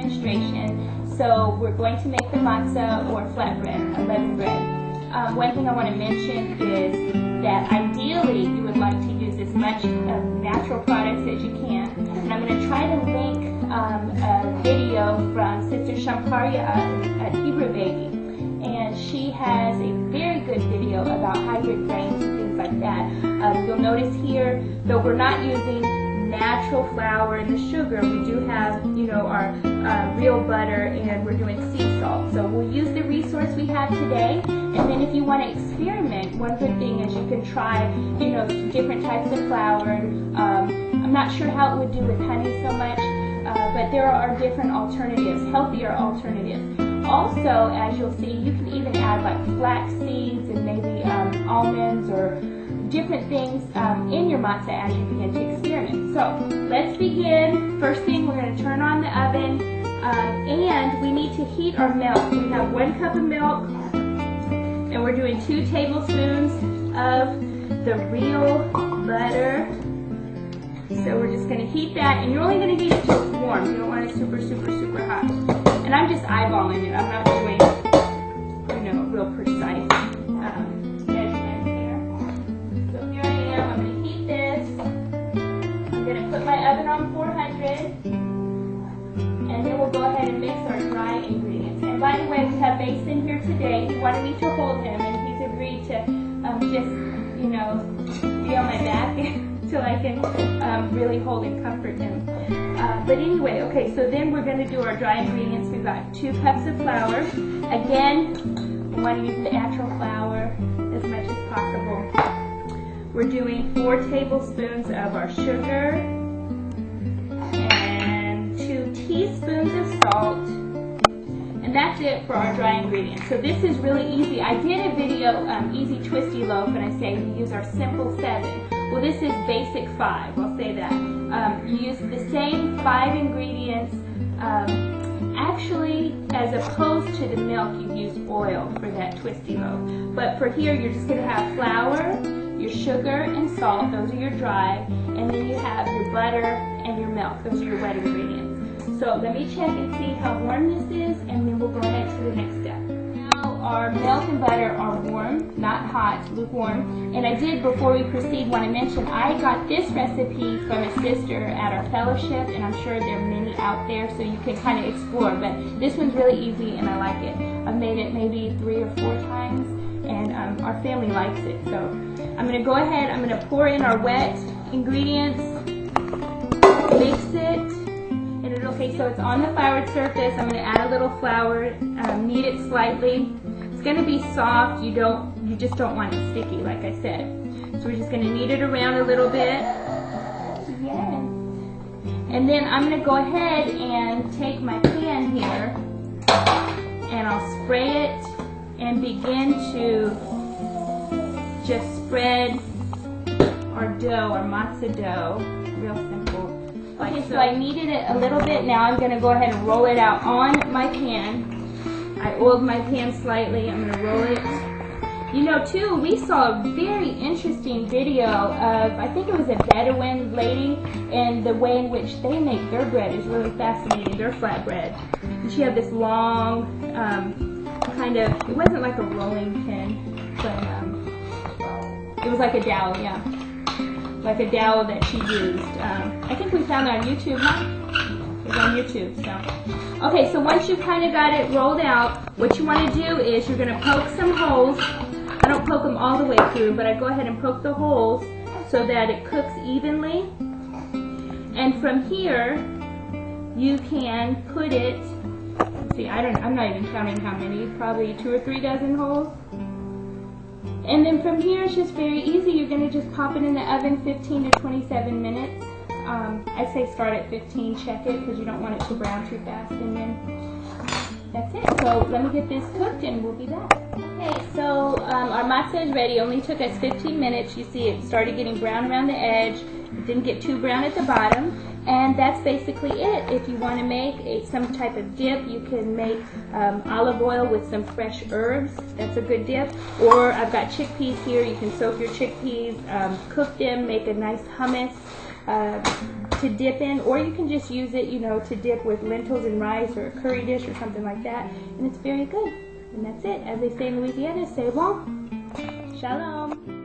demonstration. So we're going to make the matzah or flatbread, leavened bread. One thing I want to mention is that ideally you would like to use as much of natural products as you can. And I'm going to try to link a video from Sister Shamkarya at Hebrew Baby. And she has a very good video about hybrid grains and things like that. You'll notice here, though we're not using natural flour and the sugar, we do have, our real butter, and we're doing sea salt. So we'll use the resource we have today. And then if you want to experiment, one good thing is you can try, different types of flour. I'm not sure how it would do with honey so much, but there are different alternatives, healthier alternatives. Also, as you'll see, you can even add like flax seeds and maybe almonds or different things in your matzah as you begin to experiment. So let's begin. First thing, we're going to turn on the oven, and we need to heat our milk. We have 1 cup of milk, and we're doing 2 tablespoons of the real butter. So we're just going to heat that, and you're only going to heat it till it's warm. You don't want it super, super, super hot. And I'm just eyeballing it. I'm not doing, real precise measurements here. So here I am. I'm going to heat this. I'm going to put my oven on 400. And then we'll go ahead and mix our dry ingredients. And by the way, we have Mason here today. He wanted me to hold him, and he's agreed to just, be on my back until I can really hold and comfort him. But anyway, okay, so then we're going to do our dry ingredients. We've got 2 cups of flour. Again, we want to use the natural flour as much as possible. We're doing 4 tablespoons of our sugar and 2 teaspoons of salt. And that's it for our dry ingredients. So this is really easy. I did a video, Easy Twisty Loaf, and I say we use our simple 7. Well, this is basic 5, I'll say that. You use the same 5 ingredients. Actually, as opposed to the milk, you use oil for that twisty loaf. But for here, you're just going to have flour, your sugar, and salt. Those are your dry. And then you have your butter and your milk. Those are your wet ingredients. So let me check and see how warm this is, and then we'll go ahead to the next step. Now our milk and butter are warm, not hot, lukewarm. And I did, before we proceed, want to mention I got this recipe from a sister at our fellowship, and I'm sure there are many out there, so you can kind of explore. But this one's really easy, and I like it. I've made it maybe 3 or 4 times, and our family likes it. So I'm going to go ahead, I'm going to pour in our wet ingredients, mix it. Okay, so it's on the floured surface. I'm going to add a little flour, knead it slightly. It's going to be soft. You just don't want it sticky, like I said. So we're just going to knead it around a little bit. Yes. And then I'm going to go ahead and take my pan here, and I'll spray it and begin to just spread our dough, our matzah dough, real simple. Okay, so I kneaded it a little bit. Now I'm going to go ahead and roll it out on my pan. I oiled my pan slightly. I'm going to roll it. Too, we saw a very interesting video of, I think it was a Bedouin lady, and the way in which they make their bread is really fascinating, their flatbread. And she had this long, kind of, it wasn't like a rolling pin, but it was like a dowel, yeah. Like a dowel that she used. I think we found it on YouTube, huh? It was on YouTube, so. Okay, so once you've kind of got it rolled out, what you want to do is you're going to poke some holes. I don't poke them all the way through, but I go ahead and poke the holes so that it cooks evenly. And from here, you can put it, let's see, I'm not even counting how many, probably 2 or 3 dozen holes. And then from here, it's just very easy. You're going to just pop it in the oven 15 to 27 minutes. I'd say start at 15, check it, because you don't want it to brown too fast. And then that's it. So let me get this cooked, and we'll be back. Okay, so our matzah is ready. It only took us 15 minutes. You see it started getting brown around the edge. It didn't get too brown at the bottom. And that's basically it. If you want to make some type of dip, you can make olive oil with some fresh herbs. That's a good dip. Or I've got chickpeas here. You can soak your chickpeas, cook them, make a nice hummus. to dip in, or you can just use it, to dip with lentils and rice or a curry dish or something like that, and it's very good. And that's it. As they say in Louisiana, c'est bon. Shalom.